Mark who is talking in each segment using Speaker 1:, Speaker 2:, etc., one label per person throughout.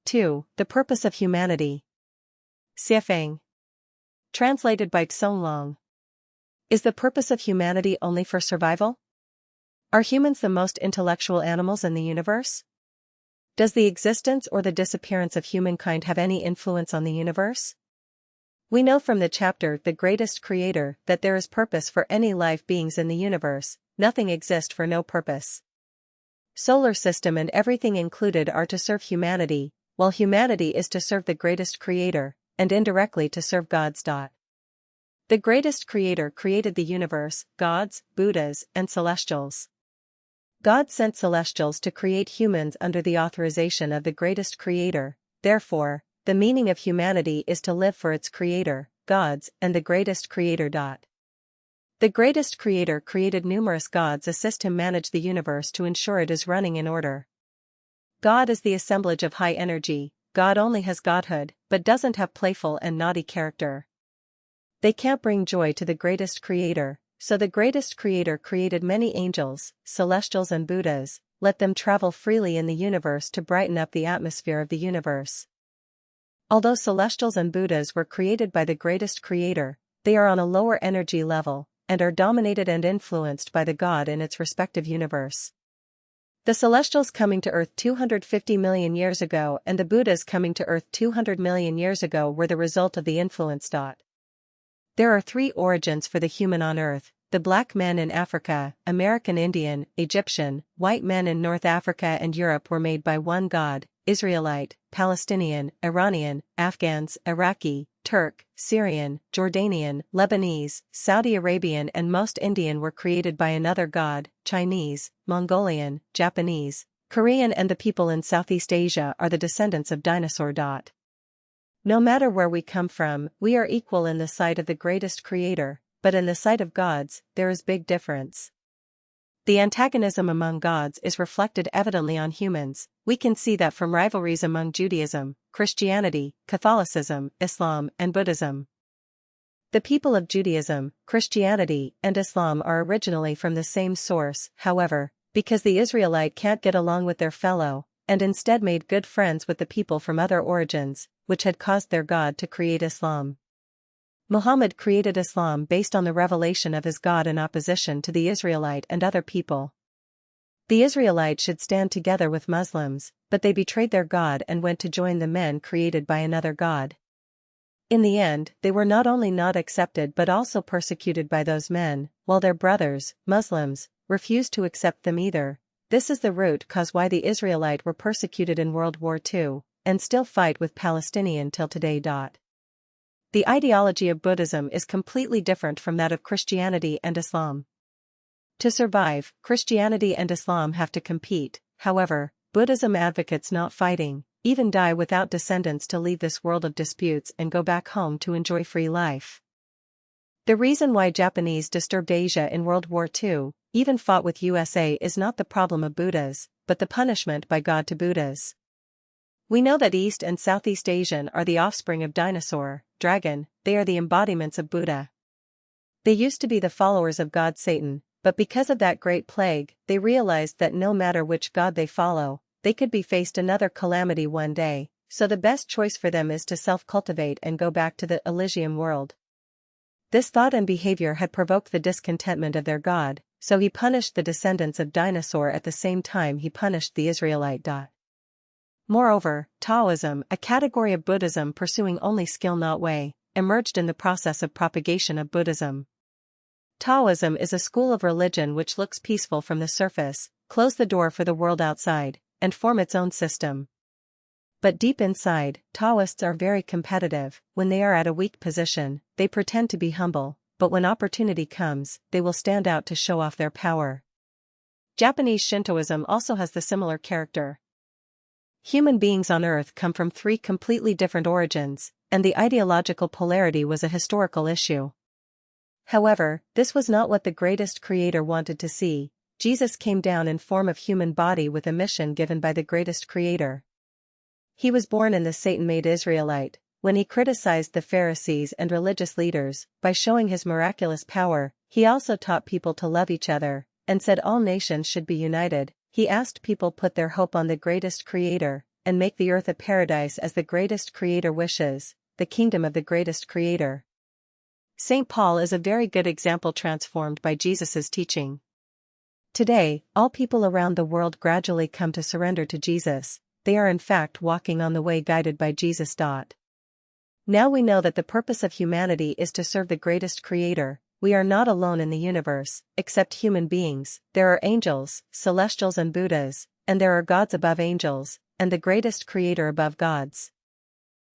Speaker 1: 2. The purpose of humanity. Siefeng. Translated by Xonglong. Is the purpose of humanity only for survival? Are humans the most intellectual animals in the universe? Does the existence or the disappearance of humankind have any influence on the universe? We know from the chapter The Greatest Creator that there is purpose for any life beings in the universe, nothing exists for no purpose. Solar system and everything included are to serve humanity, while humanity is to serve the greatest creator, and indirectly to serve gods. The greatest creator created the universe, gods, Buddhas, and celestials. God sent celestials to create humans under the authorization of the greatest creator, therefore, the meaning of humanity is to live for its creator, gods, and the greatest creator. The greatest creator created numerous gods assist him manage the universe to ensure it is running in order. God is the assemblage of high energy, God only has godhood, but doesn't have playful and naughty character. They can't bring joy to the greatest creator, so the greatest creator created many angels, celestials and Buddhas, let them travel freely in the universe to brighten up the atmosphere of the universe. Although celestials and Buddhas were created by the greatest creator, they are on a lower energy level, and are dominated and influenced by the God in its respective universe. The celestials coming to Earth 250 million years ago and the Buddhas coming to Earth 200 million years ago were the result of the influence. There are 3 origins for the human on Earth: the black men in Africa, American Indian, Egyptian, white men in North Africa and Europe were made by one God, Israelite, Palestinian, Iranian, Afghans, Iraqi, Turk, Syrian, Jordanian, Lebanese, Saudi Arabian and most Indian were created by another God, Chinese, Mongolian, Japanese, Korean and the people in Southeast Asia are the descendants of dinosaur. No matter where we come from, we are equal in the sight of the greatest creator, but in the sight of gods, there is big difference. The antagonism among gods is reflected evidently on humans. We can see that from rivalries among Judaism, Christianity, Catholicism, Islam, and Buddhism. The people of Judaism, Christianity, and Islam are originally from the same source, however, because the Israelite can't get along with their fellow, and instead made good friends with the people from other origins, which had caused their God to create Islam. Muhammad created Islam based on the revelation of his God in opposition to the Israelite and other people. The Israelites should stand together with Muslims, but they betrayed their God and went to join the men created by another God. In the end, they were not only not accepted but also persecuted by those men, while their brothers, Muslims, refused to accept them either. This is the root cause why the Israelite were persecuted in World War II, and still fight with Palestinian till today. The ideology of Buddhism is completely different from that of Christianity and Islam. To survive, Christianity and Islam have to compete, however, Buddhism advocates not fighting, even die without descendants to leave this world of disputes and go back home to enjoy free life. The reason why Japanese disturbed Asia in World War II, even fought with USA is not the problem of Buddhas, but the punishment by God to Buddhas. We know that East and Southeast Asian are the offspring of dinosaur, dragon, they are the embodiments of Buddha. They used to be the followers of God Satan, but because of that great plague, they realized that no matter which god they follow, they could be faced another calamity one day, so the best choice for them is to self-cultivate and go back to the Elysium world. This thought and behavior had provoked the discontentment of their God, so he punished the descendants of dinosaur at the same time he punished the Israelite. Moreover, Taoism, a category of Buddhism pursuing only skill not way, emerged in the process of propagation of Buddhism. Taoism is a school of religion which looks peaceful from the surface, close the door for the world outside, and form its own system. But deep inside, Taoists are very competitive. When they are at a weak position, they pretend to be humble, but when opportunity comes, they will stand out to show off their power. Japanese Shintoism also has the similar character. Human beings on Earth come from 3 completely different origins, and the ideological polarity was a historical issue. However, this was not what the greatest creator wanted to see. Jesus came down in form of human body with a mission given by the greatest creator. He was born in the Satan-made Israelite. When he criticized the Pharisees and religious leaders, by showing his miraculous power, he also taught people to love each other, and said all nations should be united. He asked people put their hope on the greatest creator, and make the earth a paradise as the greatest creator wishes, the kingdom of the greatest creator. St. Paul is a very good example transformed by Jesus' teaching. Today, all people around the world gradually come to surrender to Jesus. They are in fact walking on the way guided by Jesus. Now we know that the purpose of humanity is to serve the greatest creator. We are not alone in the universe, except human beings. There are angels, celestials and Buddhas, and there are gods above angels, and the greatest creator above gods.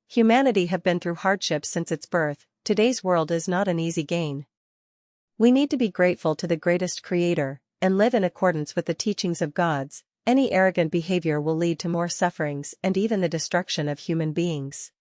Speaker 1: Humanity have been through hardships since its birth. Today's world is not an easy gain. We need to be grateful to the greatest creator, and live in accordance with the teachings of gods. Any arrogant behavior will lead to more sufferings and even the destruction of human beings.